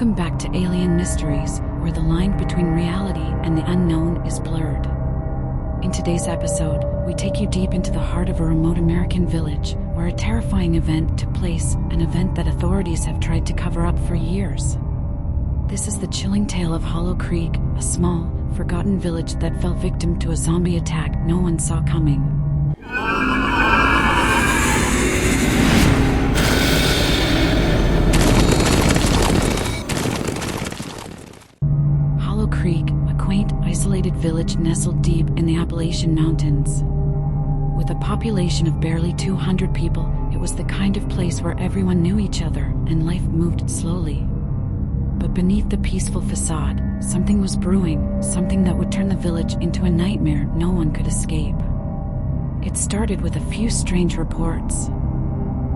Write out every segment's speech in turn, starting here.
Welcome back to Alien Mysteries, where the line between reality and the unknown is blurred. In today's episode, we take you deep into the heart of a remote American village, where a terrifying event took place, an event that authorities have tried to cover up for years. This is the chilling tale of Hollow Creek, a small, forgotten village that fell victim to a zombie attack no one saw coming. Hollow Creek, a quaint, isolated village nestled deep in the Appalachian Mountains. With a population of barely 200 people, it was the kind of place where everyone knew each other and life moved slowly. But beneath the peaceful facade, something was brewing, something that would turn the village into a nightmare no one could escape. It started with a few strange reports.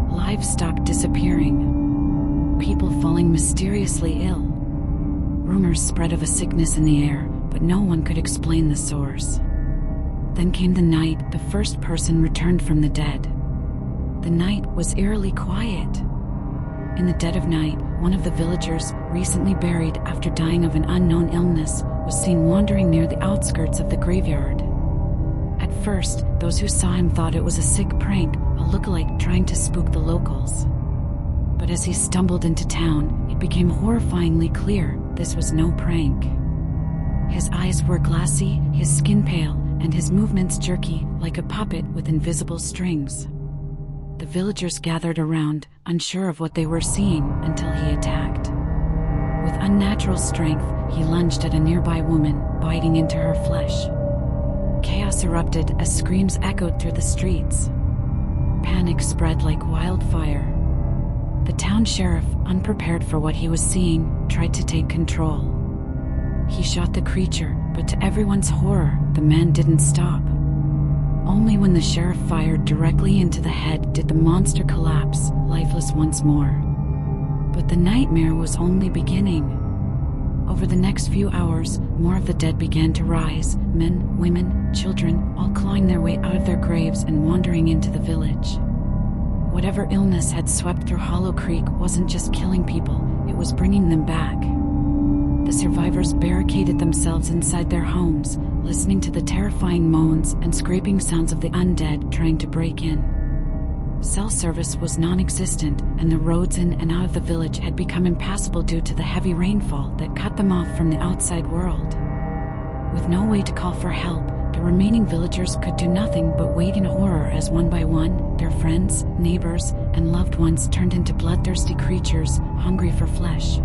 Livestock disappearing. People falling mysteriously ill. Rumors spread of a sickness in the air, but no one could explain the source. Then came the night the first person returned from the dead. The night was eerily quiet. In the dead of night, one of the villagers, recently buried after dying of an unknown illness, was seen wandering near the outskirts of the graveyard. At first, those who saw him thought it was a sick prank, a lookalike trying to spook the locals. But as he stumbled into town, it became horrifyingly clear this was no prank. His eyes were glassy, his skin pale, and his movements jerky, like a puppet with invisible strings. The villagers gathered around, unsure of what they were seeing, until he attacked. With unnatural strength, he lunged at a nearby woman, biting into her flesh. Chaos erupted as screams echoed through the streets. Panic spread like wildfire. The town sheriff, unprepared for what he was seeing, tried to take control. He shot the creature, but to everyone's horror, the man didn't stop. Only when the sheriff fired directly into the head did the monster collapse, lifeless once more. But the nightmare was only beginning. Over the next few hours, more of the dead began to rise, men, women, children, all clawing their way out of their graves and wandering into the village. Whatever illness had swept through Hollow Creek wasn't just killing people, it was bringing them back. The survivors barricaded themselves inside their homes, listening to the terrifying moans and scraping sounds of the undead trying to break in. Cell service was non-existent, and the roads in and out of the village had become impassable due to the heavy rainfall that cut them off from the outside world. With no way to call for help, the remaining villagers could do nothing but wait in horror as one by one, their friends, neighbors, and loved ones turned into bloodthirsty creatures, hungry for flesh.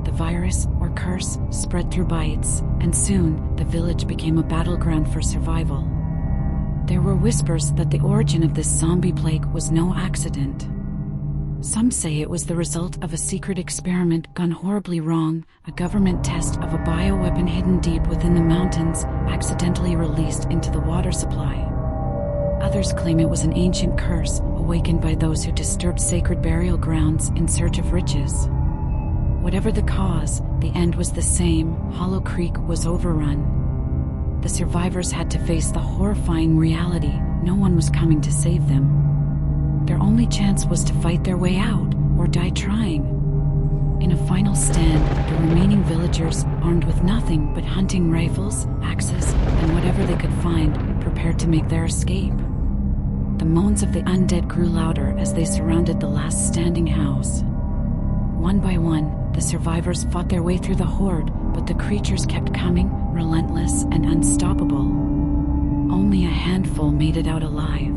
The virus, or curse, spread through bites, and soon, the village became a battleground for survival. There were whispers that the origin of this zombie plague was no accident. Some say it was the result of a secret experiment gone horribly wrong, a government test of a bioweapon hidden deep within the mountains, accidentally released into the water supply. Others claim it was an ancient curse, awakened by those who disturbed sacred burial grounds in search of riches. Whatever the cause, the end was the same: Hollow Creek was overrun. The survivors had to face the horrifying reality: no one was coming to save them. Their only chance was to fight their way out, or die trying. In a final stand, the remaining villagers, armed with nothing but hunting rifles, axes, and whatever they could find, prepared to make their escape. The moans of the undead grew louder as they surrounded the last standing house. One by one, the survivors fought their way through the horde, but the creatures kept coming, relentless and unstoppable. Only a handful made it out alive.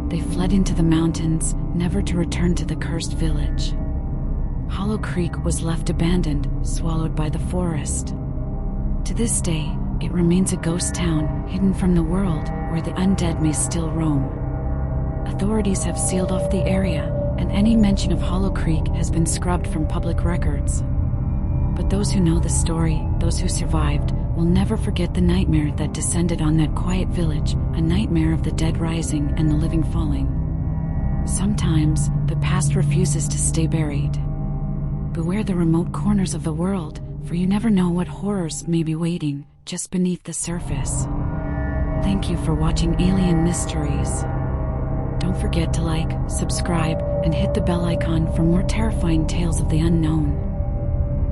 They fled into the mountains, never to return to the cursed village. Hollow Creek was left abandoned, swallowed by the forest. To this day, it remains a ghost town, hidden from the world, where the undead may still roam. Authorities have sealed off the area, and any mention of Hollow Creek has been scrubbed from public records. But those who know the story, those who survived, will never forget the nightmare that descended on that quiet village, a nightmare of the dead rising and the living falling. Sometimes, the past refuses to stay buried. Beware the remote corners of the world, for you never know what horrors may be waiting just beneath the surface. Thank you for watching Alien Mysteries. Don't forget to like, subscribe, and hit the bell icon for more terrifying tales of the unknown.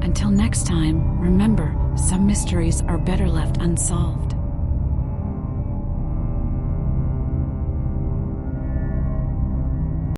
Until next time, remember, some mysteries are better left unsolved.